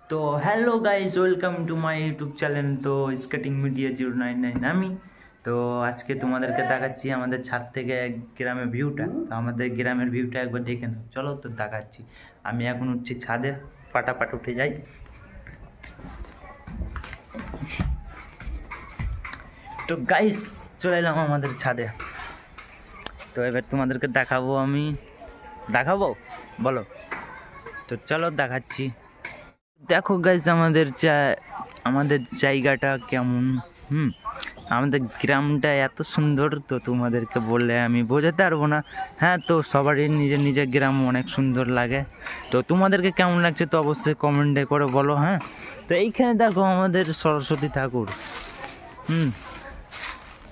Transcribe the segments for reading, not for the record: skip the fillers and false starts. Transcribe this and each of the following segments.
তো hello guys, welcome to my YouTube channel. তো skating media 099 আমি। তো আজকে তোমাদেরকে দেখাচ্ছি আমাদের ছাদ থেকে গ্রামের ভিউটা। তো আমাদের গ্রামের ভিউটা একবার দেখে নাও, চলো তো দেখাচ্ছি। আমি এখন উঠছি ছাদে, পাটাপাট উঠে যাই। তো গাইজ চলে এলাম আমাদের ছাদে। তো এবার তোমাদেরকে দেখাবো বলো। তো চলো দেখাচ্ছি। দেখো গাইজ আমাদের জায়গাটা কেমন। আমাদের গ্রামটা এত সুন্দর, তো তোমাদেরকে বললে আমি বোঝাতে পারবো না। হ্যাঁ, তো সবারই নিজের নিজের গ্রাম অনেক সুন্দর লাগে। তো তোমাদেরকে কেমন লাগছে তো অবশ্যই কমেন্টে করে বলো। হ্যাঁ, তো এইখানে দেখো আমাদের সরস্বতী ঠাকুর।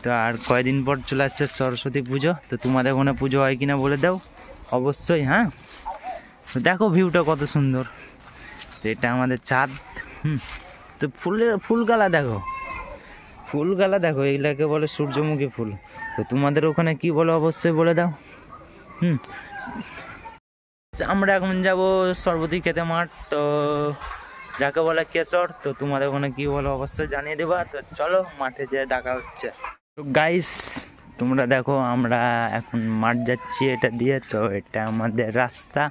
তো আর কয়দিন পর চলে আসছে সরস্বতী পুজো। তো তোমাদের ওখানে পুজো হয় কিনা বলে দাও অবশ্যই। হ্যাঁ, তো দেখো ভিউটা কত সুন্দর। তো এটা আমাদের ছাদ। তো ফুলগালা দেখো, এইগুলাকে বলে সূর্যমুখী ফুল। তো তোমাদের ওখানে কি বলো অবশ্যই বলে দাও। আমরা এখন যাব সরবতি খেতে মাঠ, তো যাকে বলে কেশর। তো তোমাদের ওখানে কি বলো অবশ্যই জানিয়ে দেবা। তো চলো মাঠে যেয়ে দেখা হচ্ছে। তো গাইস তোমরা দেখো, আমরা এখন মাঠ যাচ্ছি এটা দিয়ে। তো এটা আমাদের রাস্তা,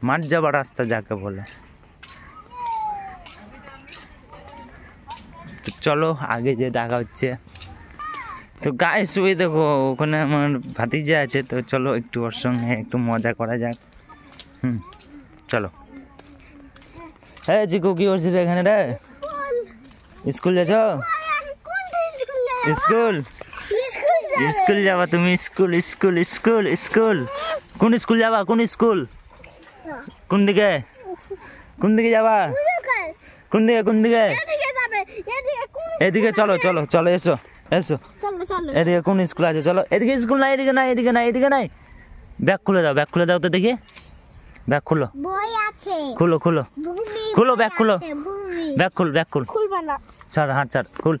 মাঠ যাবার রাস্তা যাকে বলে। তো চলো আগে যে দেখা হচ্ছে। তো গাইস ওই দেখো ওখানে আমার ভাতিজা আছে। তো চলো একটু ওর সঙ্গে একটু মজা করা যাক। চলো। হ্যাঁ চিকু, কি করছিস এখানে রে? স্কুল যাচ্ছ? স্কুল যাবা তুমি? স্কুল কোন স্কুল যাবা? কোন দিকে যাবা? কোন দিকে? এদিকে চলো এসো এদিকে কোন স্কুল আছে? চলো এদিকে। স্কুল নাই, এদিকে নাই। ব্যাগ খুলে দাও তো দেখি। ব্যাগ খুলো, ব্যাগ খুল। ছাড়, হাত ছাড়। খুল।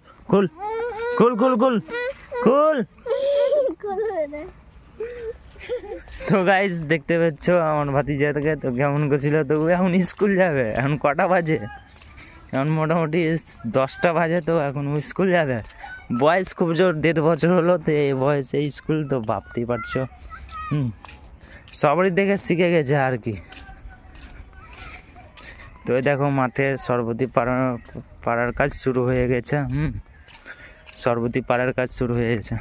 তো গাইস দেখতে পাচ্ছ আমার ভাতিজাকে তো কেমন করছিল। তো এখন স্কুল যাবে। এখন কটা বাজে? এখন মোটামুটি 10টা বাজে। তো এখন ও স্কুল যাবে। বয়স খুব জোর 1.5 বছর হলো। তো এই বয়সে স্কুল, তো ভাবতেই পারছো। সবারই দেখে শিখে গেছে আর কি। তো দেখো মাঠে সরবতি পাড়ার কাজ শুরু হয়ে গেছে। সরবতি পাড়ার কাজ শুরু হয়ে গেছে।